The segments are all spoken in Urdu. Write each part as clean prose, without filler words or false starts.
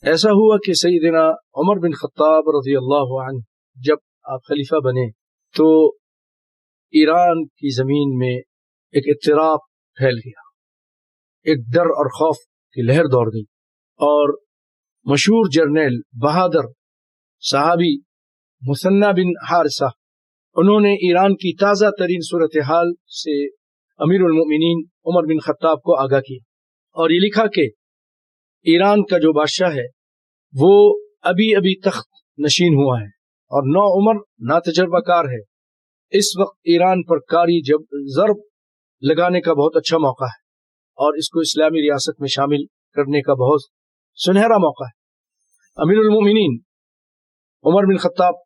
ایسا ہوا کہ سیدنا عمر بن خطاب رضی اللہ عنہ جب آپ خلیفہ بنے تو ایران کی زمین میں ایک اضطراب پھیل گیا، ایک ڈر اور خوف کی لہر دوڑ گئی، اور مشہور جرنیل بہادر صحابی مثنی بن حارثہ انہوں نے ایران کی تازہ ترین صورتحال سے امیر المؤمنین عمر بن خطاب کو آگاہ کیا اور یہ لکھا کہ ایران کا جو بادشاہ ہے وہ ابھی ابھی تخت نشین ہوا ہے اور نو عمر ناتجربہ کار ہے، اس وقت ایران پر کاری ضرب لگانے کا بہت اچھا موقع ہے اور اس کو اسلامی ریاست میں شامل کرنے کا بہت سنہرا موقع ہے۔ امیر المؤمنین عمر بن خطاب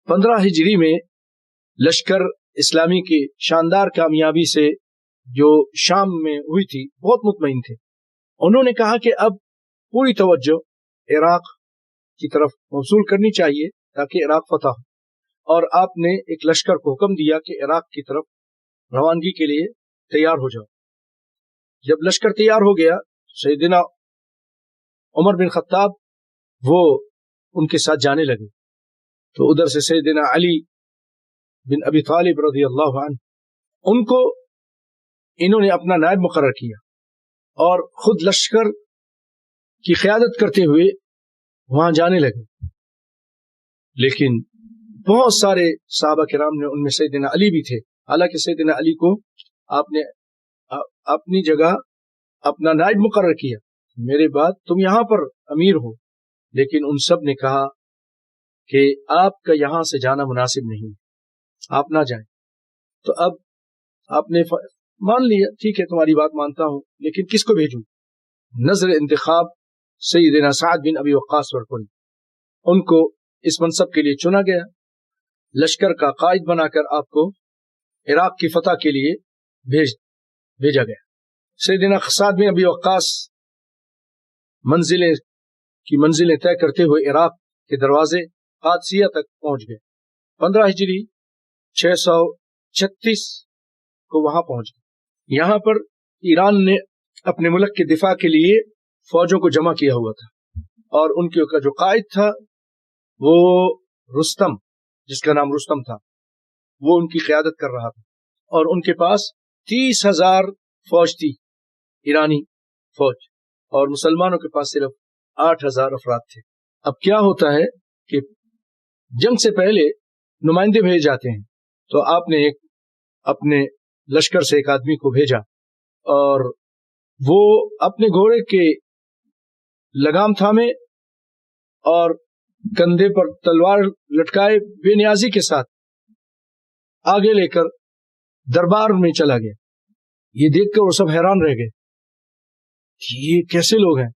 15 ہجری میں لشکر اسلامی کی شاندار کامیابی سے جو شام میں ہوئی تھی بہت مطمئن تھے۔ انہوں نے کہا کہ اب پوری توجہ عراق کی طرف موصول کرنی چاہیے تاکہ عراق فتح ہو، اور آپ نے ایک لشکر کو حکم دیا کہ عراق کی طرف روانگی کے لیے تیار ہو جاؤ۔ جب لشکر تیار ہو گیا سیدنا عمر بن خطاب وہ ان کے ساتھ جانے لگے، تو ادھر سے سیدنا علی بن ابی طالب رضی اللہ عنہ ان کو انہوں نے اپنا نائب مقرر کیا اور خود لشکر کی قیادت کرتے ہوئے وہاں جانے لگے، لیکن بہت سارے صحابہ کرام نے ان میں سیدنا علی بھی تھے، حالانکہ سیدنا علی کو آپ نے اپنی جگہ اپنا نائب مقرر کیا، میرے بعد تم یہاں پر امیر ہو، لیکن ان سب نے کہا کہ آپ کا یہاں سے جانا مناسب نہیں، آپ نہ جائیں۔ تو اب آپ نے مان لیا، ٹھیک ہے تمہاری بات مانتا ہوں، لیکن کس کو بھیجوں؟ نظر انتخاب سیدنا سعد بن ابی وقاص پر پڑی، ان کو اس منصب کے لیے چنا گیا، لشکر کا قائد بنا کر آپ کو عراق کی فتح کے لیے بھیجا گیا۔ سیدنا سعد بن ابی وقاص منزلیں طے کرتے ہوئے عراق کے دروازے قادسیہ تک پہنچ گئے۔ 15 ہجری 636 کو وہاں پہنچ گئے۔ یہاں پر ایران نے اپنے ملک کے دفاع کے لیے فوجوں کو جمع کیا ہوا تھا، اور ان کے جو قائد تھا وہ رستم، جس کا نام رستم تھا، وہ ان کی قیادت کر رہا تھا، اور ان کے پاس 30,000 فوج تھی، ایرانی فوج، اور مسلمانوں کے پاس صرف 8,000 افراد تھے۔ اب کیا ہوتا ہے کہ جنگ سے پہلے نمائندے بھیجے جاتے ہیں، تو آپ نے اپنے لشکر سے ایک آدمی کو بھیجا، اور وہ اپنے گھوڑے کے لگام تھامے اور کندھے پر تلوار لٹکائے بے نیازی کے ساتھ آگے لے کر دربار میں چلا گیا۔ یہ دیکھ کر وہ سب حیران رہ گئے کہ یہ کیسے لوگ ہیں۔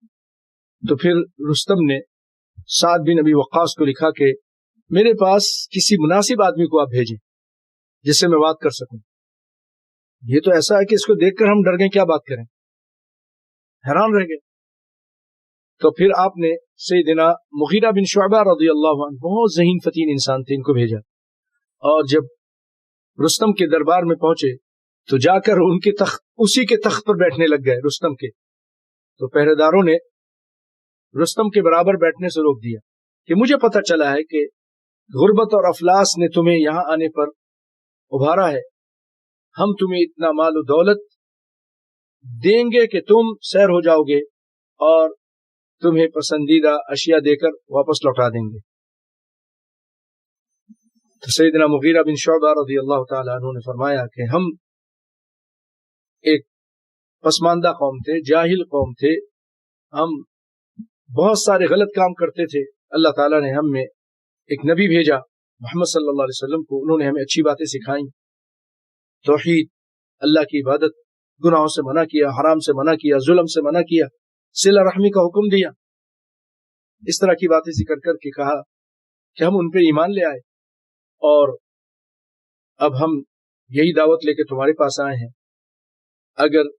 تو پھر رستم نے سعد بن ابی وقاص کو لکھا کہ میرے پاس کسی مناسب آدمی کو آپ بھیجیں جس سے میں بات کر سکوں، یہ تو ایسا ہے کہ اس کو دیکھ کر ہم ڈر گئے، کیا بات کریں، حیران رہ گئے۔ تو پھر آپ نے سیدنا مغیرہ بن شعبہ رضی اللہ عنہ، بہت ذہین فتین انسان تھے، ان کو بھیجا، اور جب رستم کے دربار میں پہنچے تو جا کر ان کے اسی کے تخت پر بیٹھنے لگ گئے رستم کے۔ تو پہرے داروں نے رستم کے برابر بیٹھنے سے روک دیا کہ مجھے پتہ چلا ہے کہ غربت اور افلاس نے تمہیں یہاں آنے پر ابھارا ہے، ہم تمہیں اتنا مال و دولت دیں گے کہ تم سیر ہو جاؤ گے اور تمہیں پسندیدہ اشیاء دے کر واپس لوٹا دیں گے۔ تو سیدنا مغیرہ بن شعبہ رضی اللہ تعالیٰ عنہ نے فرمایا کہ ہم ایک پسماندہ قوم تھے، جاہل قوم تھے، ہم بہت سارے غلط کام کرتے تھے، اللہ تعالیٰ نے ہم میں ایک نبی بھیجا محمد صلی اللہ علیہ وسلم کو، انہوں نے ہمیں اچھی باتیں سکھائیں، توحید، اللہ کی عبادت، گناہوں سے منع کیا، حرام سے منع کیا، ظلم سے منع کیا، صلہ رحمی کا حکم دیا، اس طرح کی باتیں ذکر کر کے کہا کہ ہم ان پہ ایمان لے آئے، اور اب ہم یہی دعوت لے کے تمہارے پاس آئے ہیں، اگر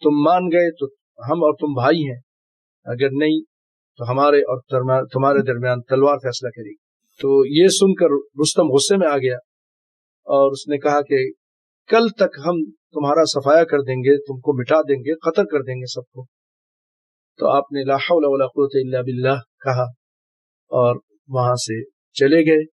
تم مان گئے تو ہم اور تم بھائی ہیں، اگر نہیں تو ہمارے اور تمہارے درمیان تلوار فیصلہ کرے گی۔ تو یہ سن کر رستم غصے میں آ گیا اور اس نے کہا کہ کل تک ہم تمہارا صفایا کر دیں گے، تم کو مٹا دیں گے، قتل کر دیں گے سب کو۔ تو آپ نے لا حول ولا قوت الا باللہ کہا اور وہاں سے چلے گئے۔